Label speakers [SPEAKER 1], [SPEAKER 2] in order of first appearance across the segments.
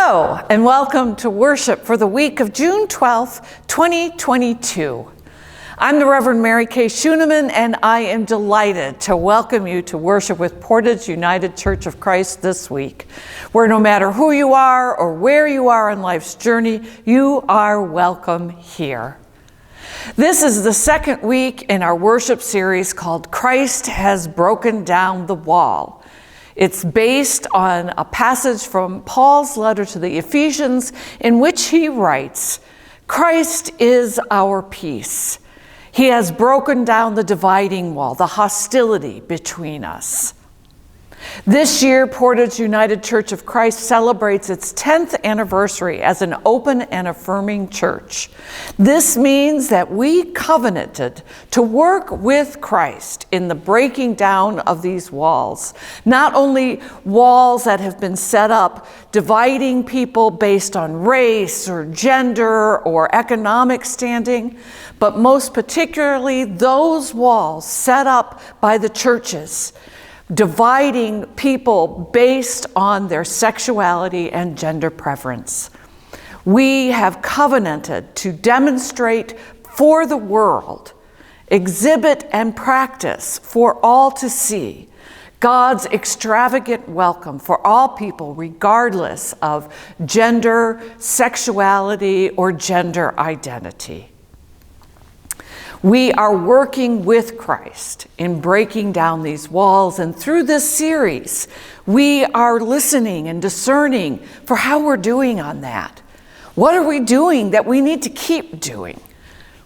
[SPEAKER 1] Hello, and welcome to worship for the week of June 12th, 2022. I'm the Reverend Mary Kay Schuneman, and I am delighted to welcome you to worship with Portage United Church of Christ this week, where no matter who you are or where you are in life's journey, you are welcome here. This is the second week in our worship series called Christ Has Broken Down the Wall. It's based on a passage from Paul's letter to the Ephesians in which he writes, Christ is our peace. He has broken down the dividing wall, the hostility between us. This year, Portage United Church of Christ celebrates its 10th anniversary as an open and affirming church. This means that we covenanted to work with Christ in the breaking down of these walls. Not only walls that have been set up dividing people based on race or gender or economic standing, but most particularly those walls set up by the churches dividing people based on their sexuality and gender preference. We have covenanted to demonstrate for the world, exhibit and practice for all to see God's extravagant welcome for all people regardless of gender, sexuality, or gender identity. We are working with Christ in breaking down these walls, and through this series, we are listening and discerning for how we're doing on that. What are we doing that we need to keep doing?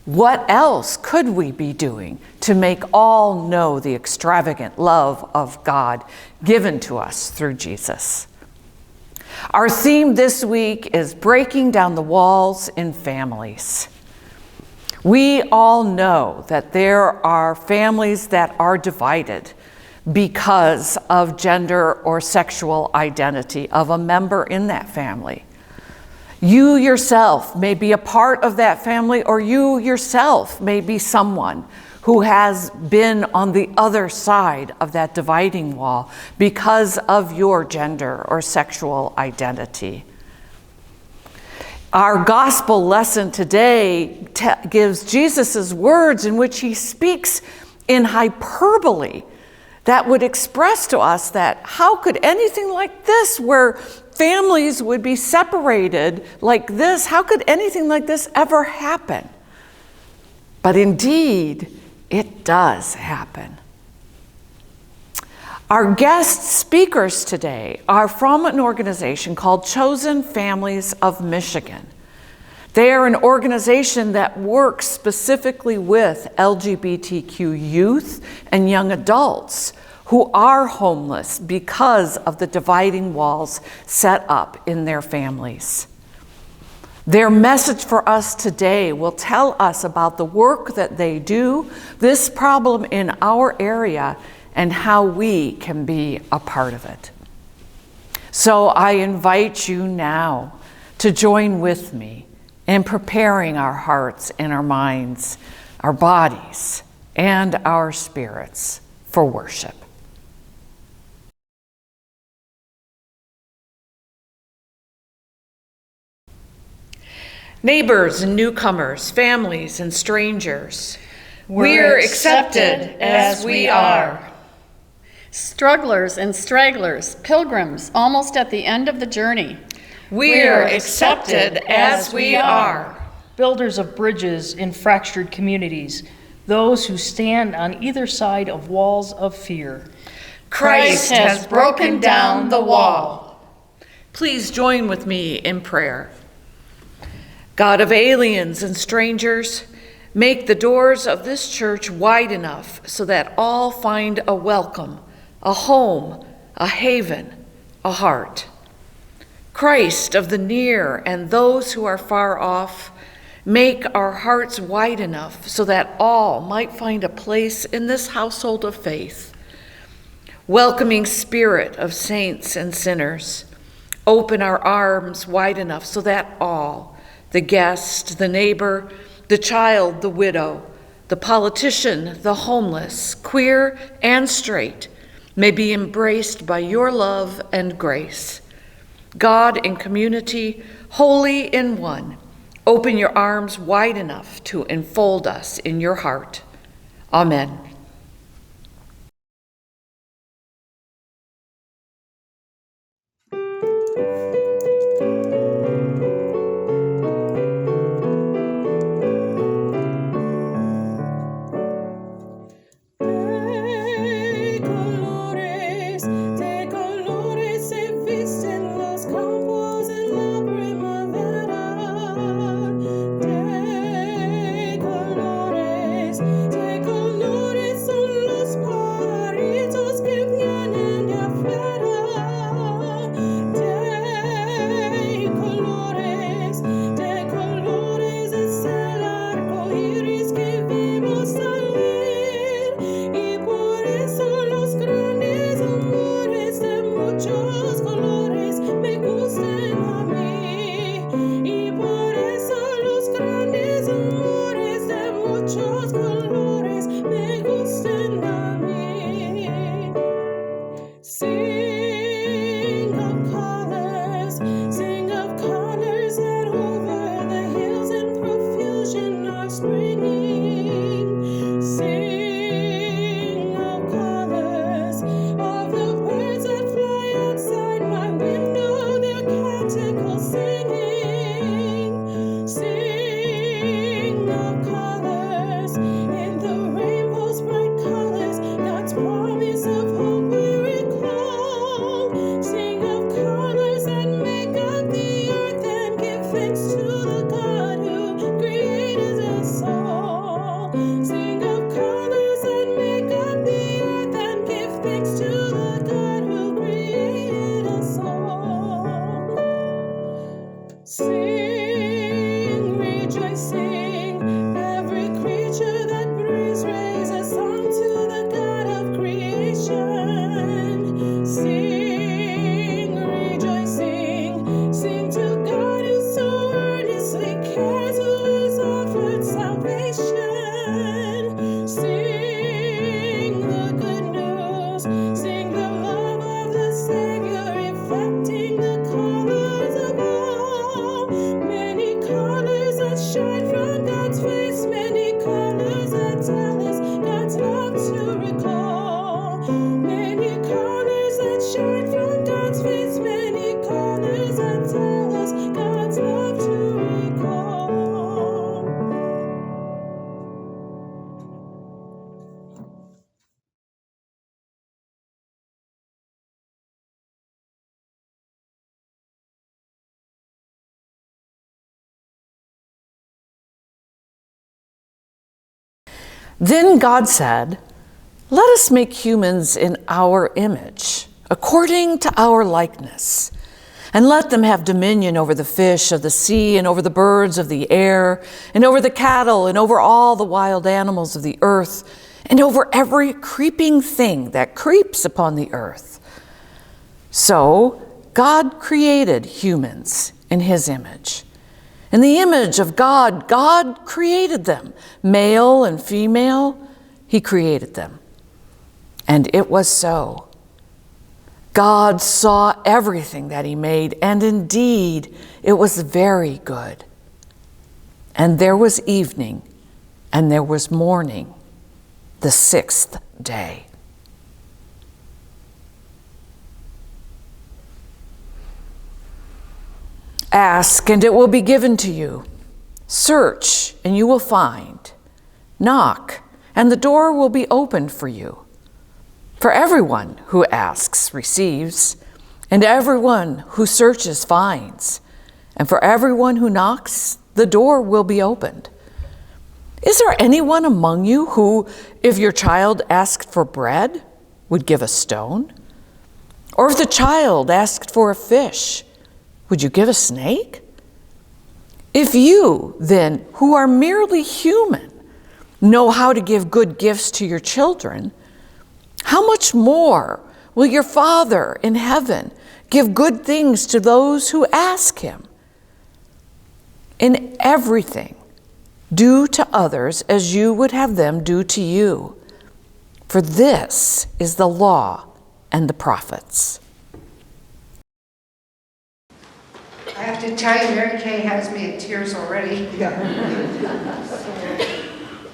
[SPEAKER 1] What else could we be doing to make all know the extravagant love of God given to us through Jesus? Our theme this week is breaking down the walls in families. We all know that there are families that are divided because of gender or sexual identity of a member in that family. You yourself may be a part of that family, or you yourself may be someone who has been on the other side of that dividing wall because of your gender or sexual identity. Our gospel lesson today gives Jesus' words in which he speaks in hyperbole that would express to us that how could anything like this, where families would be separated like this, how could anything like this ever happen? But indeed, it does happen. Our guest speakers today are from an organization called Chosen Families of Michigan. They are an organization that works specifically with LGBTQ youth and young adults who are homeless because of the dividing walls set up in their families. Their message for us today will tell us about the work that they do, this problem in our area, and how we can be a part of it. So I invite you now to join with me in preparing our hearts and our minds, our bodies, and our spirits for worship. Neighbors and newcomers, families and strangers, we're accepted as we are.
[SPEAKER 2] Strugglers and stragglers, pilgrims almost at the end of the journey.
[SPEAKER 1] We're accepted as we are.
[SPEAKER 3] Builders of bridges in fractured communities, those who stand on either side of walls of fear.
[SPEAKER 1] Christ has broken down the wall. Please join with me in prayer. God of aliens and strangers, make the doors of this church wide enough so that all find a welcome, a home, a haven, a heart. Christ of the near and those who are far off, make our hearts wide enough so that all might find a place in this household of faith. Welcoming Spirit of saints and sinners, open our arms wide enough so that all, the guest, the neighbor, the child, the widow, the politician, the homeless, queer and straight, may be embraced by your love and grace. God in community, holy in one. Open your arms wide enough to enfold us in your heart. Amen. Then God said, "Let us make humans in our image, according to our likeness, and let them have dominion over the fish of the sea and over the birds of the air and over the cattle and over all the wild animals of the earth and over every creeping thing that creeps upon the earth." So God created humans in his image. In the image of God, God created them. Male and female, he created them. And it was so. God saw everything that he made, and indeed, it was very good. And there was evening, and there was morning, the sixth day. Ask, and it will be given to you. Search, and you will find. Knock, and the door will be opened for you. For everyone who asks receives, and everyone who searches finds, and for everyone who knocks, the door will be opened. Is there anyone among you who, if your child asked for bread, would give a stone? Or if the child asked for a fish, would you give a snake? If you, then, who are merely human, know how to give good gifts to your children, how much more will your Father in heaven give good things to those who ask him? In everything, do to others as you would have them do to you, for this is the law and the prophets.
[SPEAKER 4] I have to tell you, Mary Kay has me in tears already.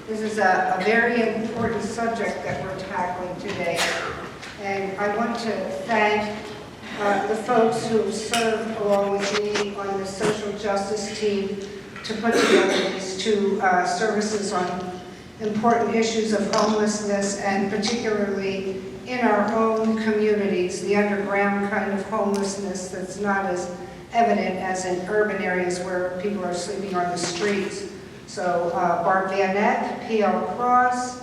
[SPEAKER 4] This is a very important subject that we're tackling today. And I want to thank the folks who served along with me on the social justice team to put together these two services on important issues of homelessness, and particularly in our own communities, the underground kind of homelessness that's not as evident as in urban areas where people are sleeping on the streets. So Bart Van Eck, P.L. Cross,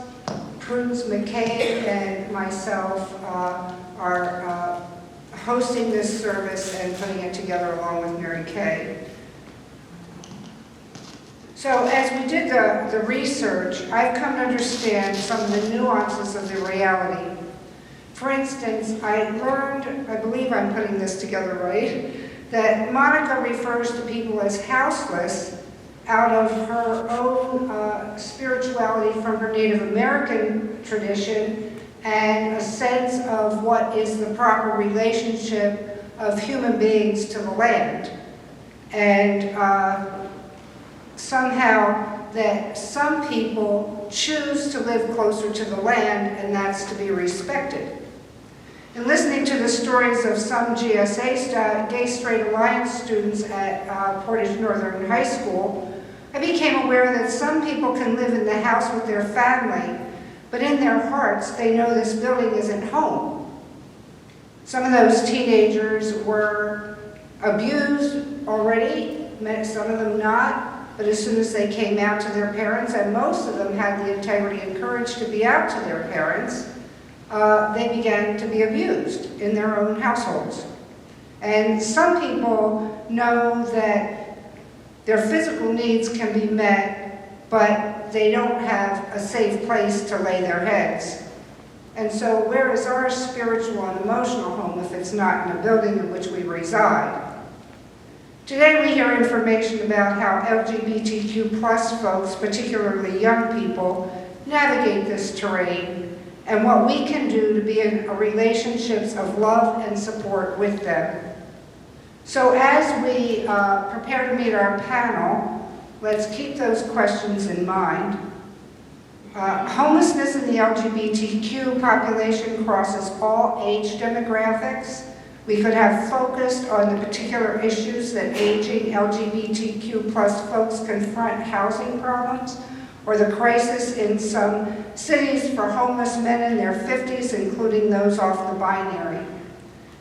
[SPEAKER 4] Prudence McCabe, and myself are hosting this service and putting it together along with Mary Kay. So as we did the research, I've come to understand some of the nuances of the reality. For instance, I learned, I believe I'm putting this together right, that Monica refers to people as houseless out of her own spirituality from her Native American tradition and a sense of what is the proper relationship of human beings to the land. And somehow that some people choose to live closer to the land, and that's to be respected. In listening to the stories of some GSA Gay Straight Alliance students at Portage Northern High School, I became aware that some people can live in the house with their family, but in their hearts they know this building isn't home. Some of those teenagers were abused already, some of them not, but as soon as they came out to their parents, and most of them had the integrity and courage to be out to their parents, they began to be abused in their own households. And some people know that their physical needs can be met, but they don't have a safe place to lay their heads. And so where is our spiritual and emotional home if it's not in a building in which we reside? Today we hear information about how LGBTQ plus folks, particularly young people, navigate this terrain and what we can do to be in relationships of love and support with them. So as we prepare to meet our panel, let's keep those questions in mind. Homelessness in the LGBTQ population crosses all age demographics. We could have focused on the particular issues that aging LGBTQ plus folks confront: housing problems, or the crisis in some cities for homeless men in their 50s, including those off the binary.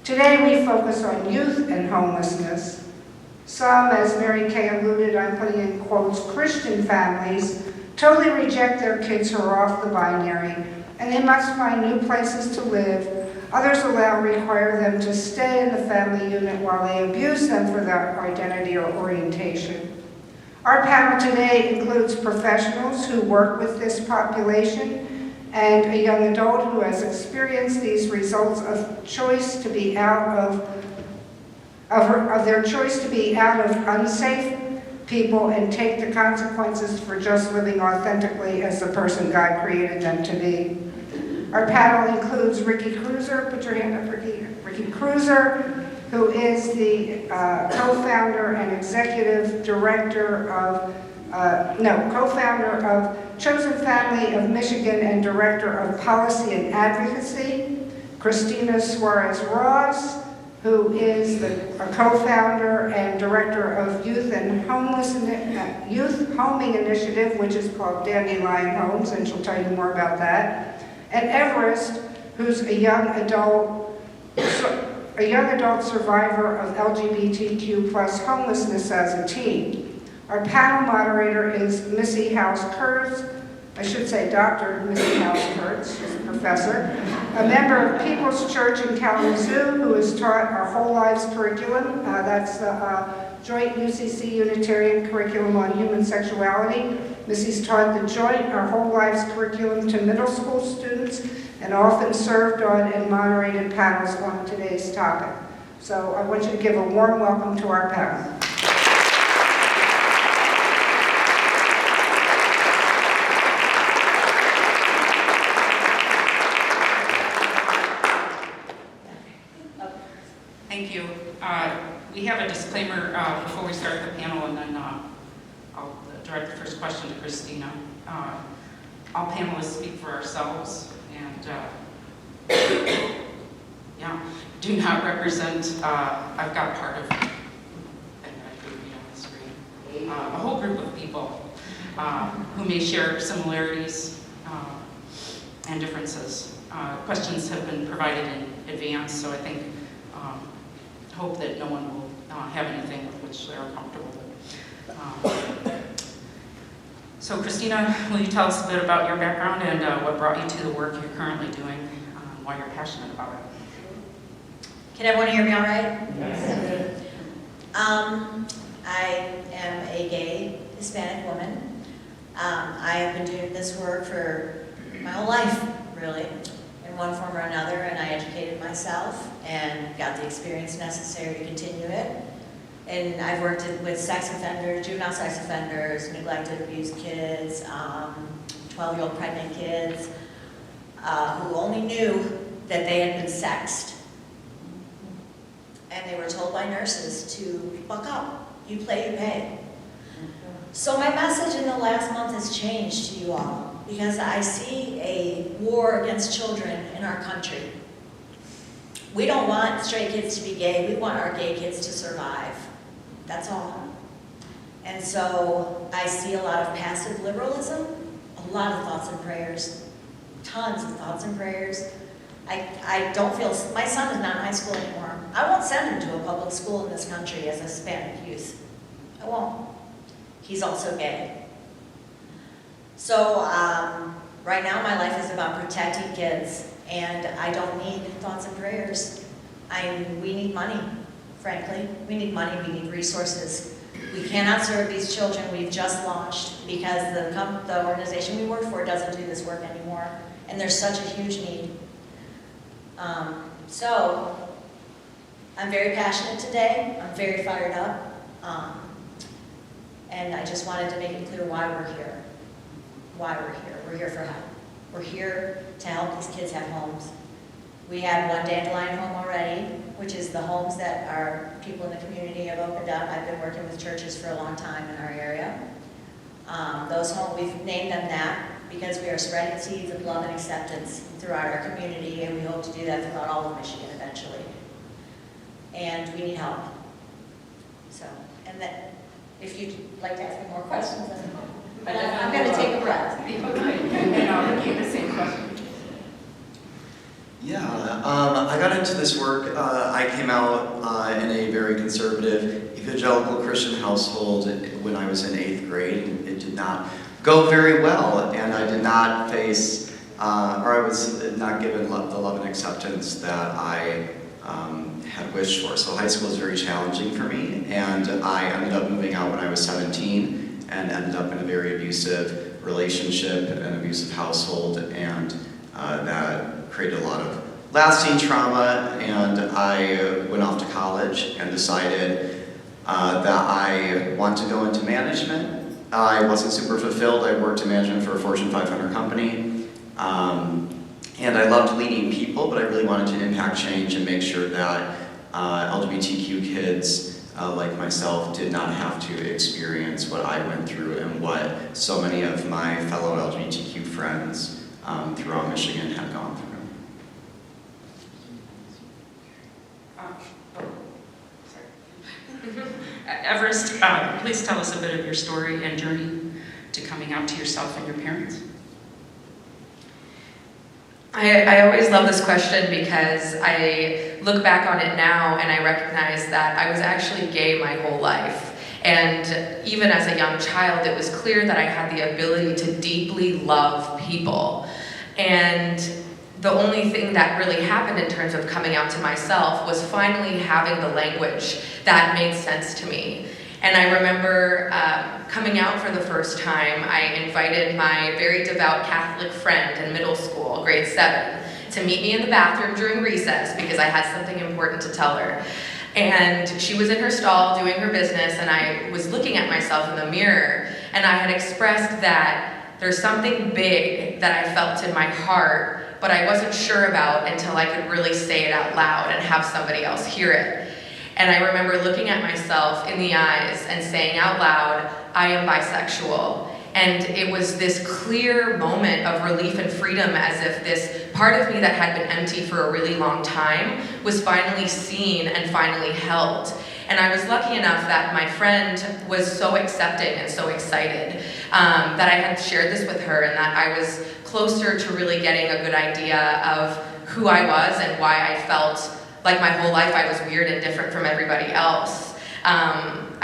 [SPEAKER 4] Today we focus on youth and homelessness. Some, as Mary Kay alluded, I'm putting in quotes, Christian families totally reject their kids who are off the binary, and they must find new places to live. Others require them to stay in the family unit while they abuse them for their identity or orientation. Our panel today includes professionals who work with this population and a young adult who has experienced these results of choice to be out of their choice to be out of unsafe people and take the consequences for just living authentically as the person God created them to be. Our panel includes Ricky Cruiser. Put your hand up, Ricky. Ricky Cruiser, who is the co-founder and executive director of, co-founder of Chosen Family of Michigan and director of policy and advocacy. Christina Suarez-Ross, who is a co-founder and director of Youth Homing Initiative, which is called Dandelion Homes, and she'll tell you more about that. And Everest, who's a young adult survivor of LGBTQ plus homelessness as a teen. Our panel moderator is Missy House-Kurtz, I should say Dr. Missy House-Kurtz, she's a professor, a member of People's Church in Kalamazoo, who has taught our Whole Lives curriculum. That's the joint UCC Unitarian curriculum on human sexuality. Missy's taught the joint Our Whole Lives curriculum to middle school students and often served on and moderated panels on today's topic. So I want you to give a warm welcome to our panel.
[SPEAKER 5] Thank you. We have a disclaimer disclaimer before we start the panel, and then I'll direct the first question to Christina. All panelists speak for ourselves, and do not represent, I've got part of, and I could read on the screen, a whole group of people who may share similarities and differences. Questions have been provided in advance, so I think, hope that no one will have anything with which they're uncomfortable with. So Christina, will you tell us a bit about your background and what brought you to the work you're currently doing, why you're passionate about it?
[SPEAKER 6] Can everyone hear me all right? Yes. I am a gay Hispanic woman. I have been doing this work for my whole life, really, in one form or another, and I educated myself and got the experience necessary to continue it. And I've worked with sex offenders, juvenile sex offenders, neglected, abused kids, 12-year-old pregnant kids who only knew that they had been sexed. And they were told by nurses to buck up. You play, you pay. So my message in the last month has changed to you all because I see a war against children in our country. We don't want stray kids to be gay. We want our gay kids to survive. That's all. And so I see a lot of passive liberalism, a lot of thoughts and prayers, tons of thoughts and prayers. I don't feel, my son is not in high school anymore. I won't send him to a public school in this country as a Hispanic youth. I won't. He's also gay. So right now my life is about protecting kids, and I don't need thoughts and prayers. We need money, frankly. We need money, we need resources. We cannot serve these children. We've just launched because the organization we work for doesn't do this work anymore, and there's such a huge need. So I'm very passionate today. I'm very fired up. And I just wanted to make it clear why we're here. Why we're here. We're here for help. We're here to help these kids have homes. We have one dandelion home already, which is the homes that our people in the community have opened up. I've been working with churches for a long time in our area. Those homes, we've named them that because we are spreading seeds of love and acceptance throughout our community, and we hope to do that throughout all of Michigan eventually. And we need help. So, and then, if you'd like to ask me more questions, I'm going to take a breath.
[SPEAKER 5] And I'll repeat the same question.
[SPEAKER 7] Yeah, I got into this work. I came out in a very conservative evangelical Christian household when I was in 8th grade. And it did not go very well, and I did not face, or I was not given the love and acceptance that I had wished for. So high school was very challenging for me, and I ended up moving out when I was 17 and ended up in a very abusive relationship, an abusive household, and that created a lot of lasting trauma. And I went off to college and decided that I want to go into management. I wasn't super fulfilled. I worked in management for a Fortune 500 company. And I loved leading people, but I really wanted to impact change and make sure that LGBTQ kids like myself did not have to experience what I went through and what so many of my fellow LGBTQ friends throughout Michigan had gone through.
[SPEAKER 5] Everest, please tell us a bit of your story and journey to coming out to yourself and your parents.
[SPEAKER 8] I always love this question because I look back on it now and I recognize that I was actually gay my whole life. And even as a young child, it was clear that I had the ability to deeply love people. And the only thing that really happened in terms of coming out to myself was finally having the language that made sense to me. And I remember coming out for the first time. I invited my very devout Catholic friend in middle school, grade 7, to meet me in the bathroom during recess because I had something important to tell her. And she was in her stall doing her business, and I was looking at myself in the mirror, and I had expressed that there's something big that I felt in my heart, but I wasn't sure about until I could really say it out loud and have somebody else hear it. And I remember looking at myself in the eyes and saying out loud, I am bisexual. And it was this clear moment of relief and freedom, as if this part of me that had been empty for a really long time was finally seen and finally held. And I was lucky enough that my friend was so accepting and so excited that I had shared this with her, and that I was closer to really getting a good idea of who I was and why I felt like my whole life I was weird and different from everybody else.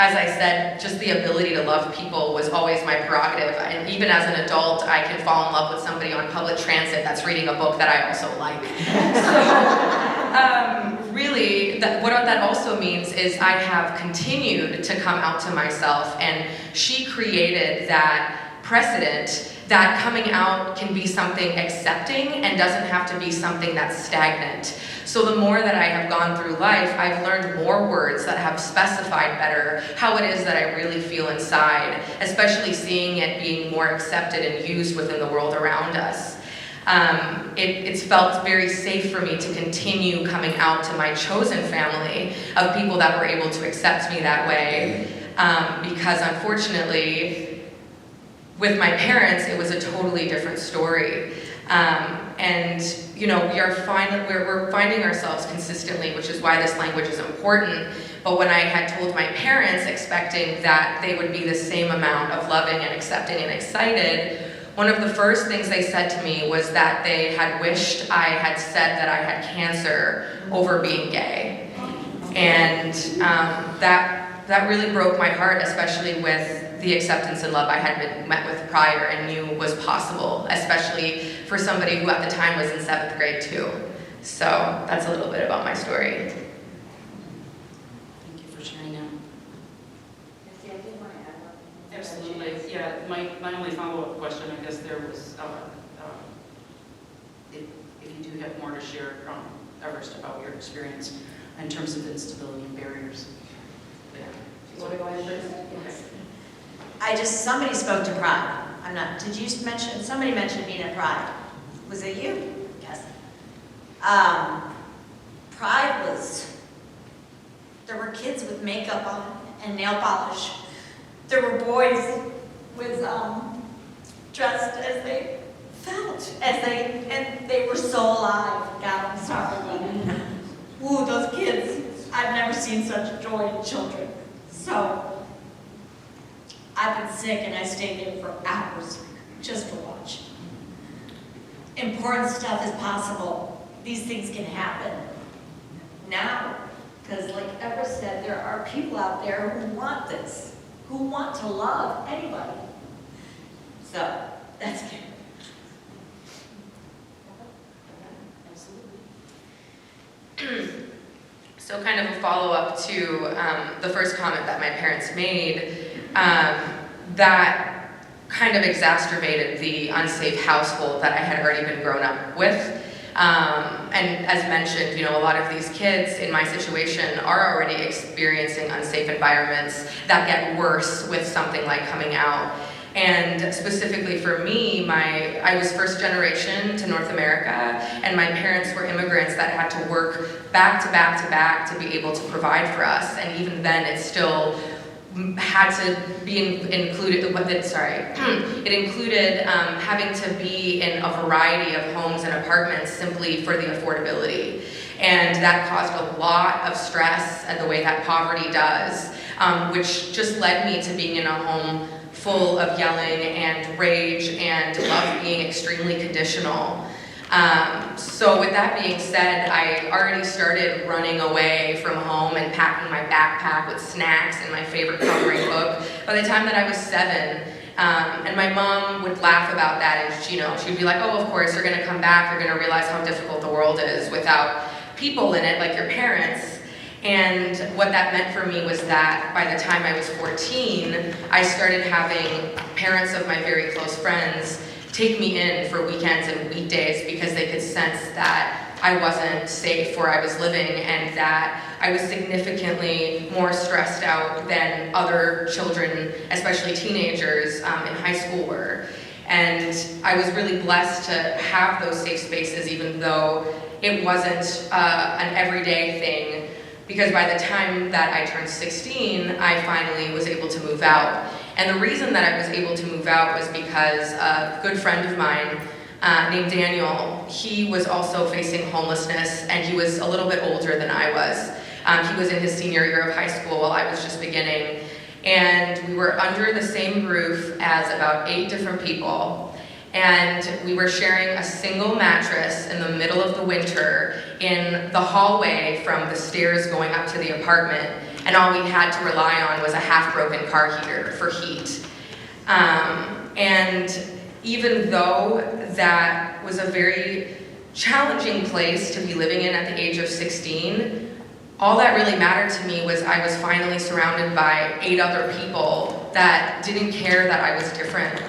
[SPEAKER 8] As I said, just the ability to love people was always my prerogative. And even as an adult, I can fall in love with somebody on public transit that's reading a book that I also like. So, really, what that also means is I have continued to come out to myself, and she created that precedent that coming out can be something accepting and doesn't have to be something that's stagnant. So the more that I have gone through life, I've learned more words that have specified better how it is that I really feel inside, especially seeing it being more accepted and used within the world around us. It's felt very safe for me to continue coming out to my chosen family of people that were able to accept me that way, because unfortunately, with my parents, it was a totally different story. And you know, we're finding ourselves consistently, which is why this language is important. But when I had told my parents, expecting that they would be the same amount of loving and accepting and excited, one of the first things they said to me was that they had wished I had said that I had cancer over being gay. And that really broke my heart, especially with the acceptance and love I had been met with prior and knew was possible, especially for somebody who at the time was in 7th grade too. So that's a little bit about my story.
[SPEAKER 5] Thank you for sharing that. Absolutely, yeah. My only follow-up question, I guess there was, if you do have more to share, Everest, about your experience in terms of instability and barriers. Yeah.
[SPEAKER 6] You want to go ahead first?
[SPEAKER 5] Yes.
[SPEAKER 6] Somebody spoke to Pride. Did you mention, somebody mentioned being at Pride. Was it you? Yes. Pride was, there were kids with makeup on and nail polish. There were boys with, dressed as they felt, and they were so alive. God, I'm sorry. Ooh, those kids, I've never seen such joy in children. So, I've been sick and I stayed there for hours just to watch. Important stuff is possible. These things can happen now. Because like Everett said, there are people out there who want this, who want to love anybody. So, that's good.
[SPEAKER 8] So kind of a follow-up to the first comment that my parents made, that kind of exacerbated the unsafe household that I had already been grown up with. And as mentioned, you know, a lot of these kids in my situation are already experiencing unsafe environments that get worse with something like coming out. And specifically for me, I was first generation to North America, and my parents were immigrants that had to work back to back to back to be able to provide for us. And even then, it still had to be included, it included having to be in a variety of homes and apartments simply for the affordability. And that caused a lot of stress, and the way that poverty does, which just led me to being in a home full of yelling and rage and love being extremely conditional. So with that being said, I already started running away from home and packing my backpack with snacks and my favorite coloring book by the time that I was 7. And my mom would laugh about that, and she'd be like, oh, of course, you're gonna come back, you're gonna realize how difficult the world is without people in it like your parents. And what that meant for me was that by the time I was 14, I started having parents of my very close friends take me in for weekends and weekdays because they could sense that I wasn't safe where I was living, and that I was significantly more stressed out than other children, especially teenagers in high school were. And I was really blessed to have those safe spaces, even though it wasn't an everyday thing. because by the time that I turned 16, I finally was able to move out. And the reason that I was able to move out was because a good friend of mine named Daniel, he was also facing homelessness, and he was a little bit older than I was. He was in his senior year of high school while I was just beginning. And we were under the same roof as about 8 different people. And we were sharing a single mattress in the middle of the winter in the hallway from the stairs going up to the apartment. And all we had to rely on was a half-broken car heater for heat. And even though that was a very challenging place to be living in at the age of 16, all that really mattered to me was I was finally surrounded by 8 other people that didn't care that I was different.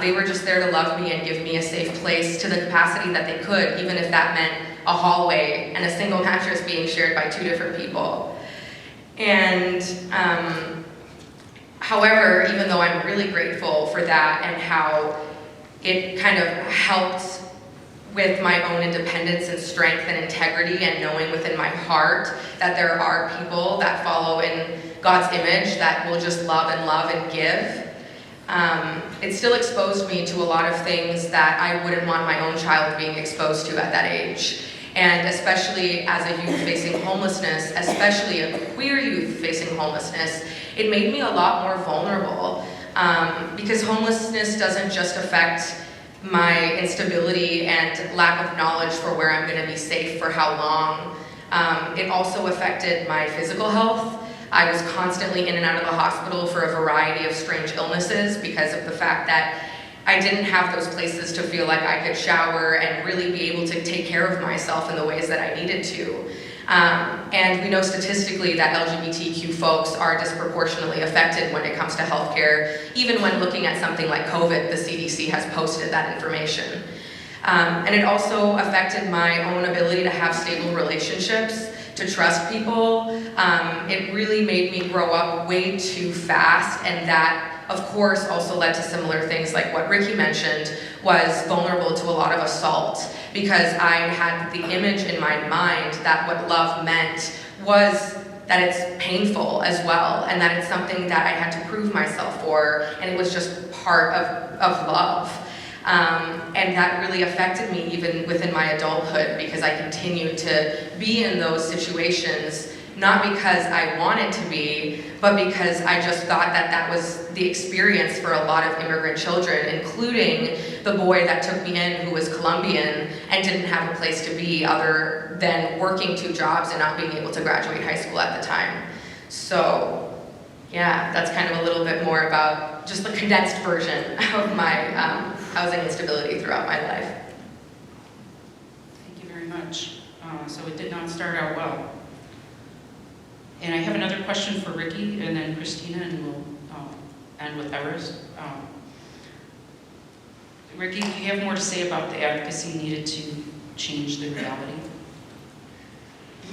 [SPEAKER 8] They were just there to love me and give me a safe place to the capacity that they could, even if that meant a hallway and a single mattress being shared by 2 different people. And however, even though I'm really grateful for that and how it kind of helped with my own independence and strength and integrity, and knowing within my heart that there are people that follow in God's image that will just love and give, it still exposed me to a lot of things that I wouldn't want my own child being exposed to at that age. And especially as a youth facing homelessness, especially a queer youth facing homelessness, it made me a lot more vulnerable, because homelessness doesn't just affect my instability and lack of knowledge for where I'm going to be safe for how long. It also affected my physical health. I was constantly in and out of the hospital for a variety of strange illnesses because of the fact that I didn't have those places to feel like I could shower and really be able to take care of myself in the ways that I needed to. And we know statistically that LGBTQ folks are disproportionately affected when it comes to healthcare. Even when looking at something like COVID, the CDC has posted that information. And it also affected my own ability to have stable relationships, to trust people. It really made me grow up way too fast, and that of course also led to similar things like what Ricky mentioned, was vulnerable to a lot of assault, because I had the image in my mind that what love meant was that it's painful as well, and that it's something that I had to prove myself for, and it was just part of love. And that really affected me even within my adulthood, because I continued to be in those situations, not because I wanted to be, but because I just thought that that was the experience for a lot of immigrant children, including the boy that took me in who was Colombian and didn't have a place to be other than working 2 jobs and not being able to graduate high school at the time. So yeah, that's kind of a little bit more about just the condensed version of my housing instability throughout my life.
[SPEAKER 5] Thank you very much. So it did not start out well. And I have another question for Ricky and then Christina, and we'll end with Everest. Ricky, do you have more to say about the advocacy needed to change the reality?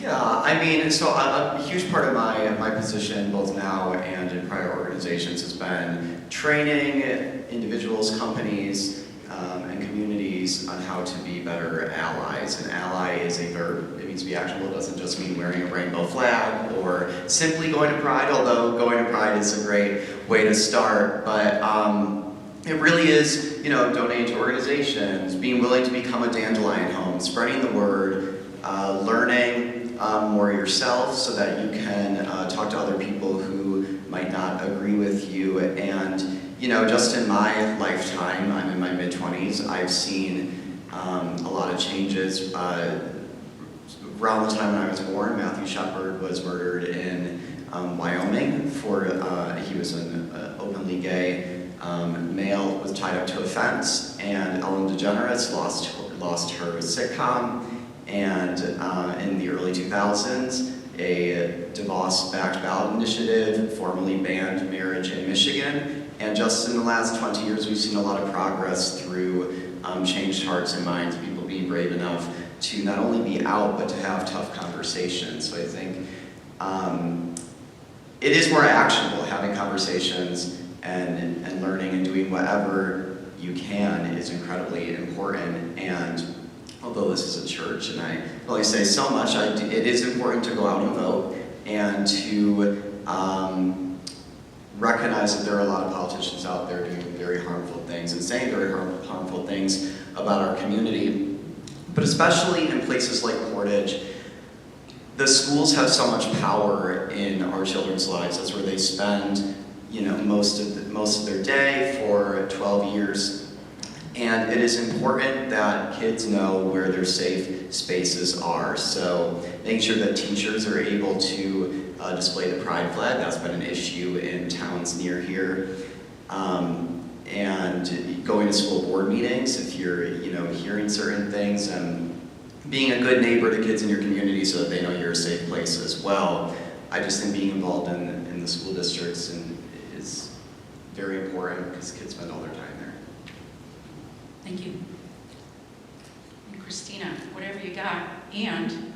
[SPEAKER 7] Yeah, I mean, so a huge part of my position, both now and in prior organizations, has been training individuals, companies, and communities on how to be better allies. An ally is a verb. It means to be actionable. It doesn't just mean wearing a rainbow flag or simply going to Pride, although going to Pride is a great way to start. But it really is, donating to organizations, being willing to become a dandelion home, spreading the word, learning more yourself so that you can talk to other people who might not agree with you. And just in my lifetime, I'm in my mid-20s, I've seen a lot of changes. Around the time when I was born, Matthew Shepard was murdered in Wyoming he was an openly gay male, was tied up to a fence, and Ellen DeGeneres lost her sitcom. And in the early 2000s, a DeVos-backed ballot initiative formally banned marriage in Michigan. And just in the last 20 years, we've seen a lot of progress through changed hearts and minds, people being brave enough to not only be out, but to have tough conversations. So I think it is more actionable. Having conversations and learning and doing whatever you can is incredibly important. And although this is a church and I only say so much, it is important to go out and vote and to recognize that there are a lot of politicians out there doing very harmful things and saying very harmful things about our community. But especially in places like Portage, the schools have so much power in our children's lives. That's where they spend, most of their day for 12 years. And it is important that kids know where their safe spaces are. So making sure that teachers are able to display the pride flag. That's been an issue in towns near here. And going to school board meetings if you're hearing certain things, and being a good neighbor to kids in your community so that they know you're a safe place as well. I just think being involved in the school districts is very important because kids spend all their time there.
[SPEAKER 5] Thank you. And Christina, whatever you got. And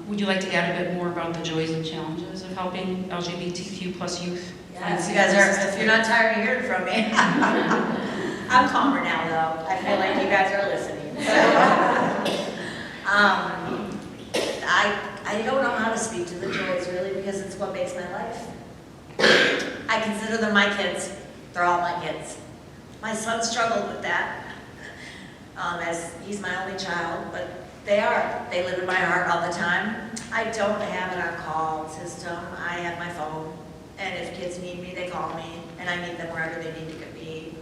[SPEAKER 5] would you like to add a bit more about the joys and challenges of helping LGBTQ plus youth?
[SPEAKER 6] Yes, you guys are, if you're not tired of hearing from me. I'm calmer now though. I feel like you guys are listening. I don't know how to speak to the joys really because it's what makes my life. I consider them my kids. They're all my kids. My son struggled with that as he's my only child, but they live in my heart all the time. I don't have an on-call system. I have my phone, and if kids need me, they call me, and I meet them wherever they need to be.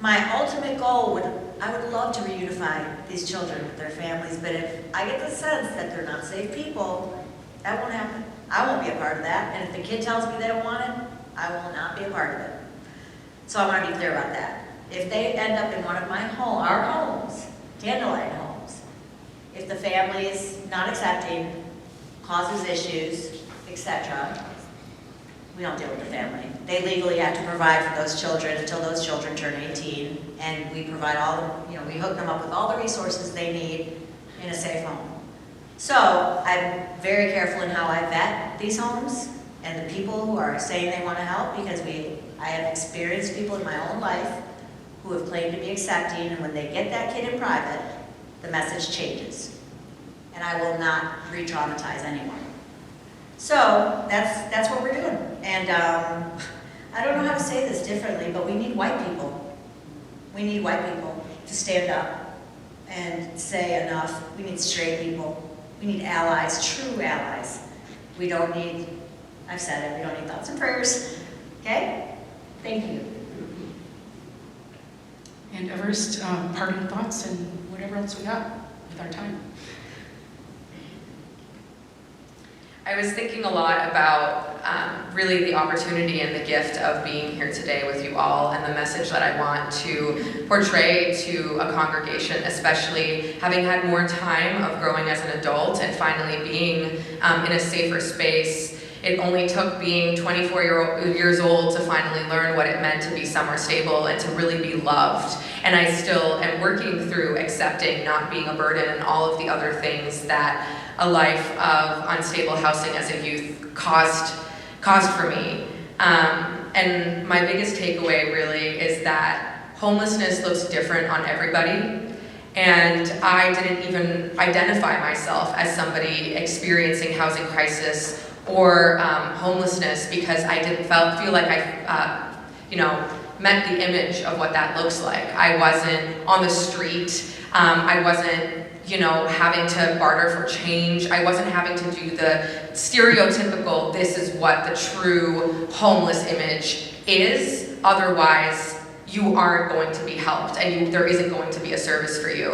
[SPEAKER 6] My ultimate goal I would love to reunify these children with their families, but if I get the sense that they're not safe people, that won't happen. I won't be a part of that, and if the kid tells me they don't want it, I will not be a part of it. So I want to be clear about that. If they end up in one of our homes, Dandelion homes, if the family is not accepting, causes issues, etc., we don't deal with the family. They legally have to provide for those children until those children turn 18, and we provide we hook them up with all the resources they need in a safe home. So I'm very careful in how I vet these homes and the people who are saying they want to help, because I have experienced people in my own life who have claimed to be accepting, and when they get that kid in private, the message changes. And I will not re-traumatize anyone. So that's what we're doing. And I don't know how to say this differently, but we need white people. We need white people to stand up and say enough. We need straight people. We need allies, true allies. We don't need, I've said it, we don't need thoughts and prayers. Okay? Thank you.
[SPEAKER 5] And Everest, parting thoughts and whatever else we got with our time.
[SPEAKER 8] I was thinking a lot about really the opportunity and the gift of being here today with you all, and the message that I want to portray to a congregation, especially having had more time of growing as an adult and finally being in a safer space. It only took being 24 years old to finally learn what it meant to be somewhere stable and to really be loved. And I still am working through accepting not being a burden and all of the other things that a life of unstable housing as a youth caused for me. And my biggest takeaway really is that homelessness looks different on everybody. And I didn't even identify myself as somebody experiencing housing crisis or homelessness because I didn't feel like I, met the image of what that looks like. I wasn't on the street. I wasn't, having to barter for change. I wasn't having to do the stereotypical, this is what the true homeless image is. Otherwise, you aren't going to be helped and there isn't going to be a service for you.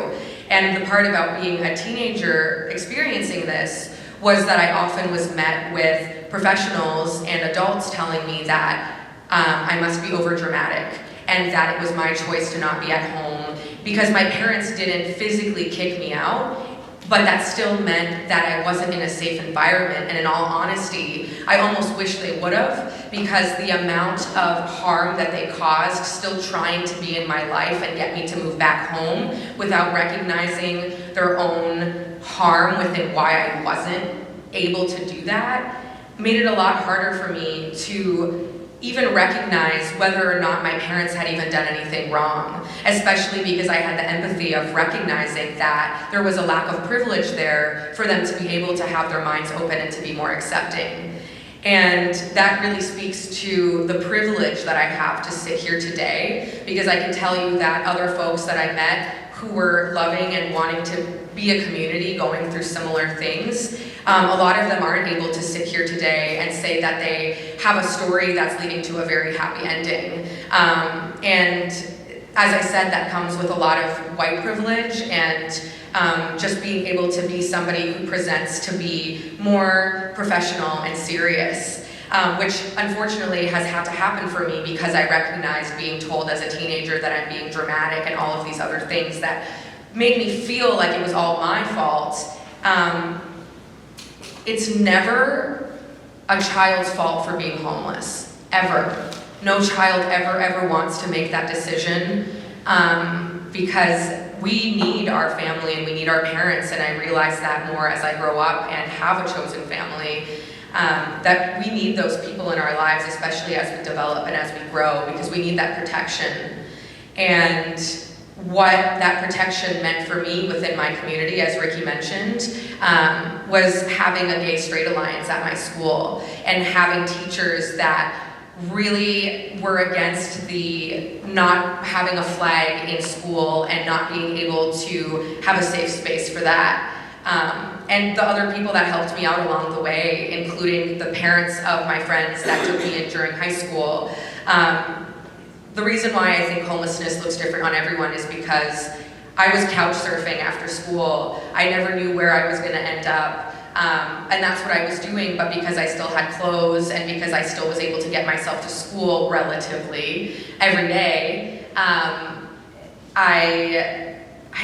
[SPEAKER 8] And the part about being a teenager experiencing this was that I often was met with professionals and adults telling me that I must be overdramatic and that it was my choice to not be at home because my parents didn't physically kick me out, but that still meant that I wasn't in a safe environment. And in all honesty, I almost wish they would have, because the amount of harm that they caused still trying to be in my life and get me to move back home without recognizing their own harm within why I wasn't able to do that made it a lot harder for me to even recognize whether or not my parents had even done anything wrong, especially because I had the empathy of recognizing that there was a lack of privilege there for them to be able to have their minds open and to be more accepting. And that really speaks to the privilege that I have to sit here today, because I can tell you that other folks that I met who were loving and wanting to be a community going through similar things, a lot of them aren't able to sit here today and say that they have a story that's leading to a very happy ending. And as I said, that comes with a lot of white privilege and just being able to be somebody who presents to be more professional and serious, which unfortunately has had to happen for me because I recognized being told as a teenager that I'm being dramatic and all of these other things that made me feel like it was all my fault. It's never a child's fault for being homeless, ever. No child ever wants to make that decision because we need our family and we need our parents, and I realize that more as I grow up and have a chosen family, that we need those people in our lives, especially as we develop and as we grow, because we need that protection. And what that protection meant for me within my community, as Ricky mentioned, was having a gay-straight alliance at my school and having teachers that really were against the not having a flag in school and not being able to have a safe space for that. And the other people that helped me out along the way, including the parents of my friends that took me in during high school. The reason why I think homelessness looks different on everyone is because I was couch surfing after school. I never knew where I was gonna end up. And that's what I was doing, but because I still had clothes and because I still was able to get myself to school relatively every day, I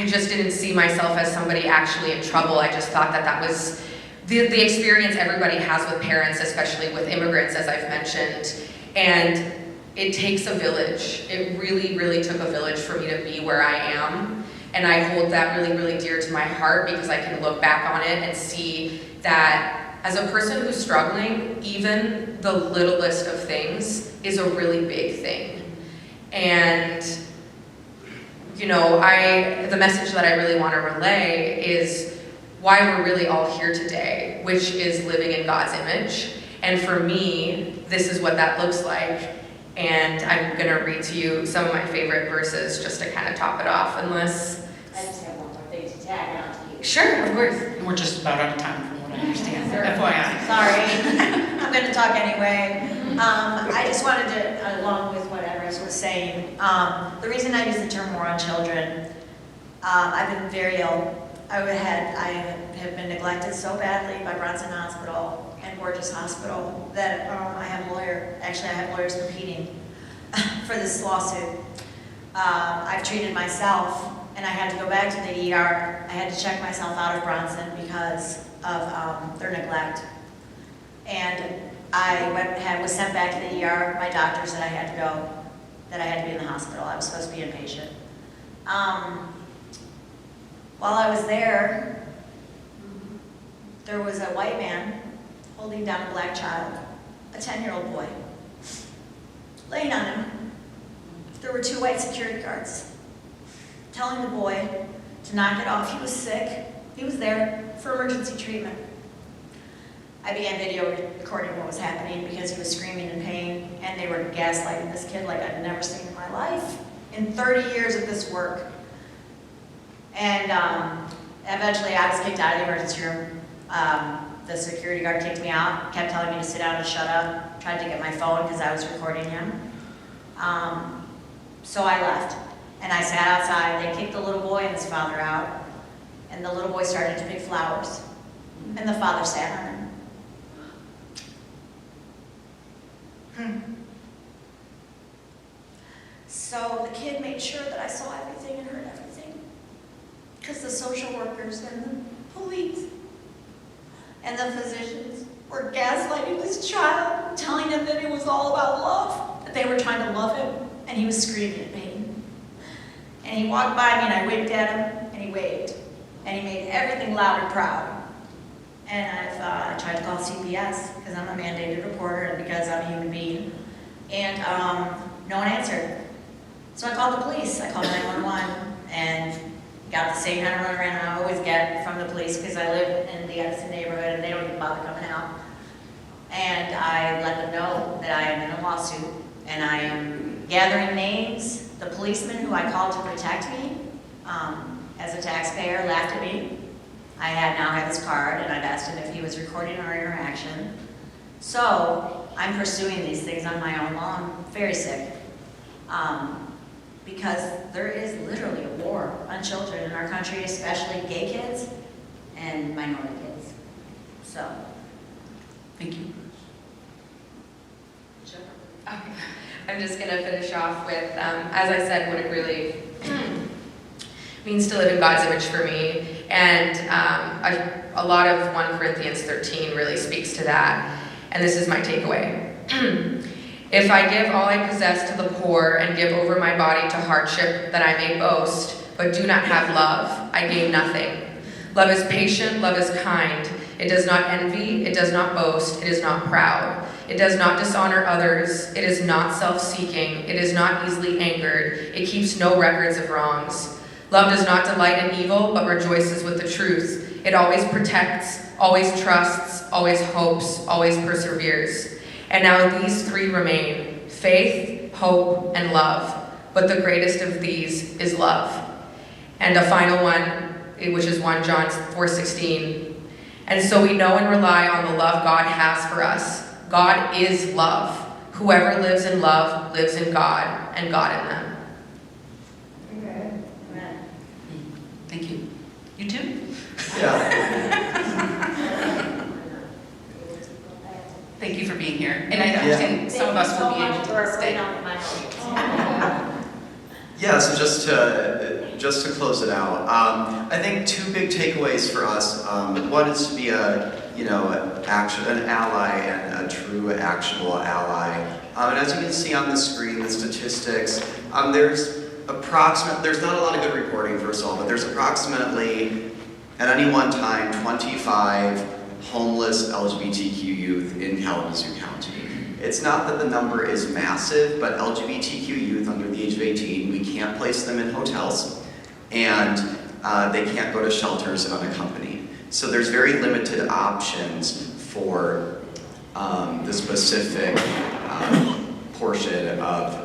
[SPEAKER 8] just didn't see myself as somebody actually in trouble. I just thought that that was the experience everybody has with parents, especially with immigrants, as I've mentioned. And it takes a village. It really took a village for me to be where I am. And I hold that really dear to my heart because I can look back on it and see that as a person who's struggling, even the littlest of things is a really big thing. And you know, the message that I really want to relay is why we're really all here today, which is living in God's image. And for me, this is what that looks like. And I'm gonna read to you some of my favorite verses just to kind of top it off, unless...
[SPEAKER 6] I just have one more thing to tag on to you.
[SPEAKER 8] Sure, of course.
[SPEAKER 5] And we're just about out of time from what I understand, FYI.
[SPEAKER 6] Sorry, I'm gonna talk anyway. I just wanted to, along with what Everest was saying, the reason I use the term war on children, I've been very ill. I have been neglected so badly by Bronson Hospital and Borges Hospital that I have lawyers competing for this lawsuit. I've treated myself, and I had to go back to the ER. I had to check myself out of Bronson because of their neglect. And I was sent back to the ER. My doctor said I had to go, that I had to be in the hospital. I was supposed to be inpatient. While I was there was a white man holding down a black child, a 10-year-old boy, laying on him. There were 2 white security guards telling the boy to knock it off. He was sick. He was there for emergency treatment. I began video recording what was happening because he was screaming in pain, and they were gaslighting this kid like I'd never seen in my life in 30 years of this work. And eventually I was kicked out of the emergency room. The security guard kicked me out, kept telling me to sit down and shut up, tried to get my phone because I was recording him. So I left, and I sat outside. They kicked the little boy and his father out, and the little boy started to pick flowers, and the father sat on him. So the kid made sure that I saw everything and heard everything, because the social workers and the police and the physicians were gaslighting this child, telling him that it was all about love, that they were trying to love him, and he was screaming in pain. And he walked by me, and I winked at him, and he waved, and he made everything loud and proud. And I tried to call CPS, because I'm a mandated reporter, and because I'm a human being. And no one answered. So I called the police. I called 911 and got the same kind of runaround I always get from the police because I live in the Edison neighborhood and they don't even bother coming out. And I let them know that I am in a lawsuit and I am gathering names. The policeman who I called to protect me as a taxpayer laughed at me. I now have his card and I've asked him if he was recording our interaction. So I'm pursuing these things on my own law. I'm very sick. Because there is literally a war on children in our country, especially gay kids and minority kids. So.
[SPEAKER 5] Thank you.
[SPEAKER 8] I'm just going to finish off with, as I said, what it really means to live in God's image for me. And a lot of 1 Corinthians 13 really speaks to that. And this is my takeaway. If I give all I possess to the poor and give over my body to hardship that I may boast, but do not have love, I gain nothing. Love is patient, love is kind. It does not envy, it does not boast, it is not proud. It does not dishonor others, it is not self-seeking, it is not easily angered, it keeps no records of wrongs. Love does not delight in evil, but rejoices with the truth. It always protects, always trusts, always hopes, always perseveres. And now these 3 remain, faith, hope, and love. But the greatest of these is love. And a final one, which is 1 John 4:16. And so we know and rely on the love God has for us. God is love. Whoever lives in love lives in God, and God in them.
[SPEAKER 4] Amen.
[SPEAKER 6] Amen.
[SPEAKER 5] Thank you. You too?
[SPEAKER 7] Yeah.
[SPEAKER 5] Thank you for being here. And I understand some of us will be able to stay.
[SPEAKER 7] Yeah, so just to close it out, I think 2 big takeaways for us. One is to be an ally and a true actionable ally. And as you can see on the screen, the statistics, there's not a lot of good reporting, first of all, but there's approximately, at any one time, 25 homeless LGBTQ youth in Kalamazoo County. It's not that the number is massive, but LGBTQ youth under the age of 18, we can't place them in hotels, and they can't go to shelters unaccompanied. So there's very limited options for the specific portion of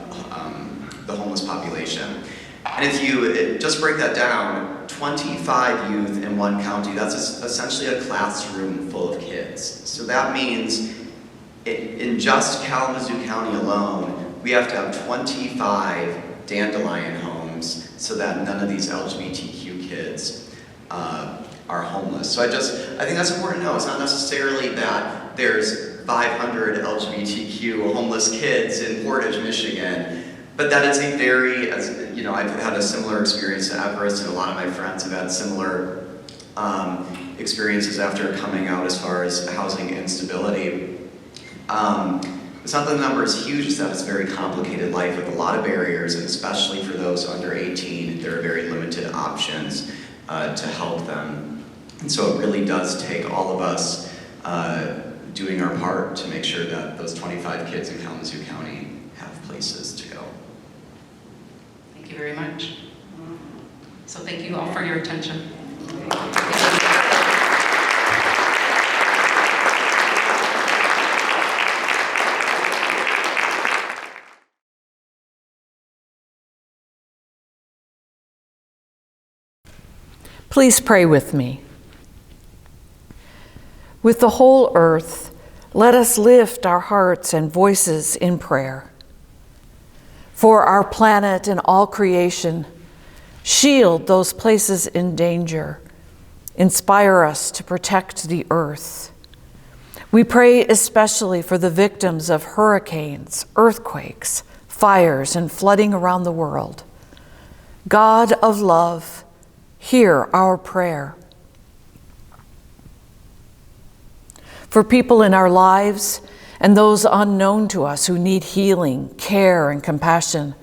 [SPEAKER 7] the homeless population. And if you just break that down, 25 youth in one county, that's essentially a classroom full of kids. So that means in just Kalamazoo County alone, we have to have 25 dandelion homes so that none of these LGBTQ kids are homeless. So I think that's important to know. It's not necessarily that there's 500 LGBTQ homeless kids in Portage, Michigan, but that is a very, I've had a similar experience to Everest, and a lot of my friends have had similar experiences after coming out as far as housing instability. It's not that the number is huge, it's that it's a very complicated life with a lot of barriers, and especially for those under 18, there are very limited options to help them. And so it really does take all of us doing our part to make sure that those 25 kids in Kalamazoo County have places to go.
[SPEAKER 5] Thank you very much. So thank you all for your attention.
[SPEAKER 1] Please pray with me. With the whole earth, let us lift our hearts and voices in prayer. For our planet and all creation, shield those places in danger. Inspire us to protect the earth. We pray especially for the victims of hurricanes, earthquakes, fires, and flooding around the world. God of love, hear our prayer. For people in our lives and those unknown to us who need healing, care, and compassion,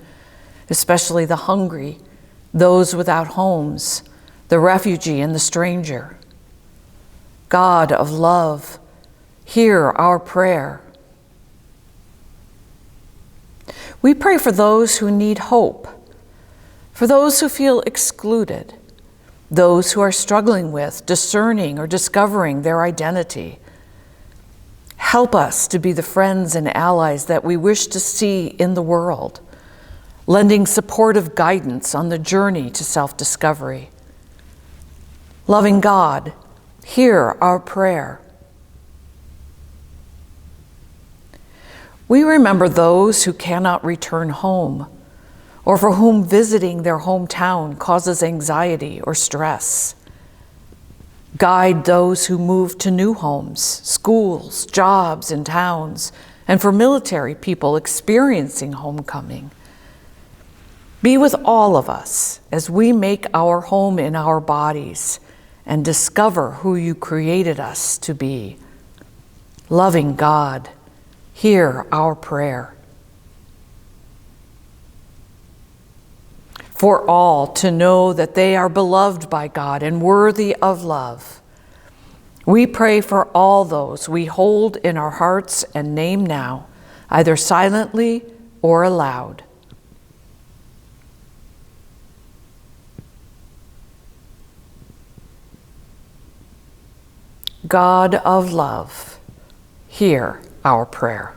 [SPEAKER 1] especially the hungry, those without homes, the refugee and the stranger. God of love, hear our prayer. We pray for those who need hope, for those who feel excluded, those who are struggling with discerning or discovering their identity. Help us to be the friends and allies that we wish to see in the world, lending supportive guidance on the journey to self-discovery. Loving God, hear our prayer. We remember those who cannot return home, or for whom visiting their hometown causes anxiety or stress. Guide those who move to new homes, schools, jobs, and towns, and for military people experiencing homecoming. Be with all of us as we make our home in our bodies and discover who you created us to be. Loving God, hear our prayer. For all to know that they are beloved by God and worthy of love. We pray for all those we hold in our hearts and name now, either silently or aloud. God of love, hear our prayer.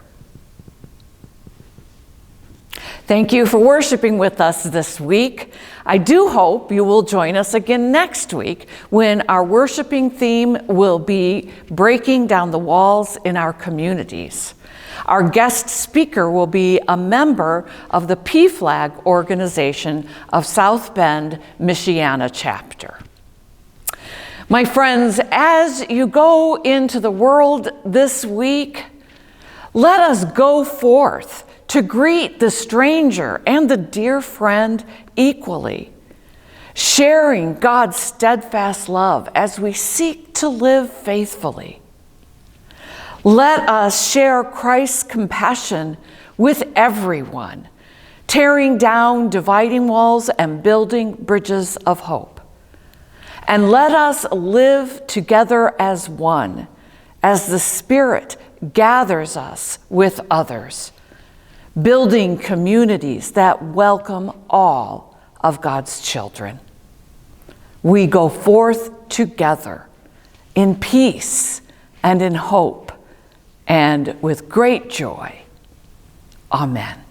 [SPEAKER 1] Thank you for worshiping with us this week. I do hope you will join us again next week when our worshiping theme will be breaking down the walls in our communities. Our guest speaker will be a member of the PFLAG organization of South Bend, Michiana chapter. My friends, as you go into the world this week, let us go forth to greet the stranger and the dear friend equally, sharing God's steadfast love as we seek to live faithfully. Let us share Christ's compassion with everyone, tearing down dividing walls and building bridges of hope. And let us live together as one, as the Spirit gathers us with others, building communities that welcome all of God's children. We go forth together in peace and in hope and with great joy. Amen.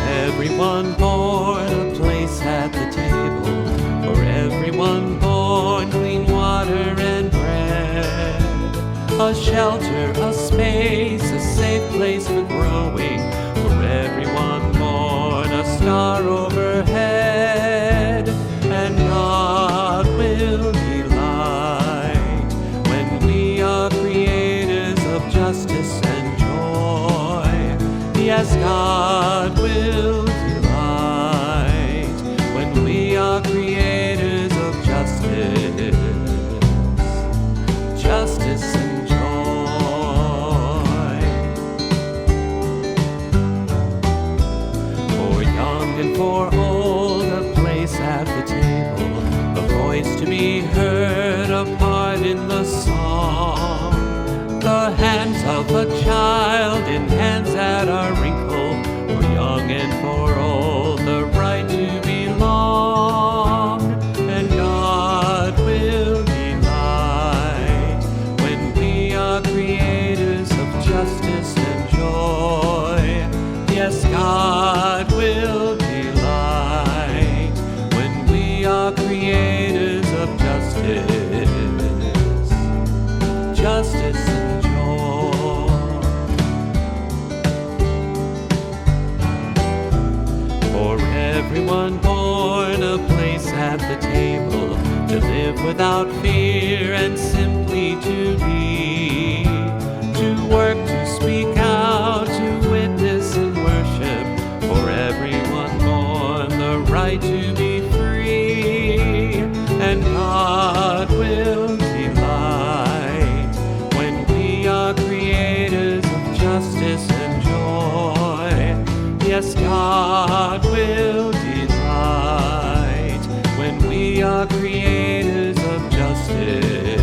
[SPEAKER 9] Everyone born a place at the table, for everyone born clean water and bread, a shelter, a space, a safe place for growing, for everyone born a star overhead, and God will be light when we are creators of justice and joy. Yes, God will creators of justice and joy. For young and for old, a place at the table, a voice to be heard, a part in the song, the hands of a child in hands that are wrinkled, for young and for old, the right to belong. And God will be light when we are creators of justice and joy. Yes, God will be light when we are creators of justice and joy. For everyone born a place at the table, to live without fear and simply to be, to work, to speak out, to witness and worship, for everyone born the right to be free. And God will be light when we are creators of justice and joy. Yes, God will delight when we are creators of justice. still.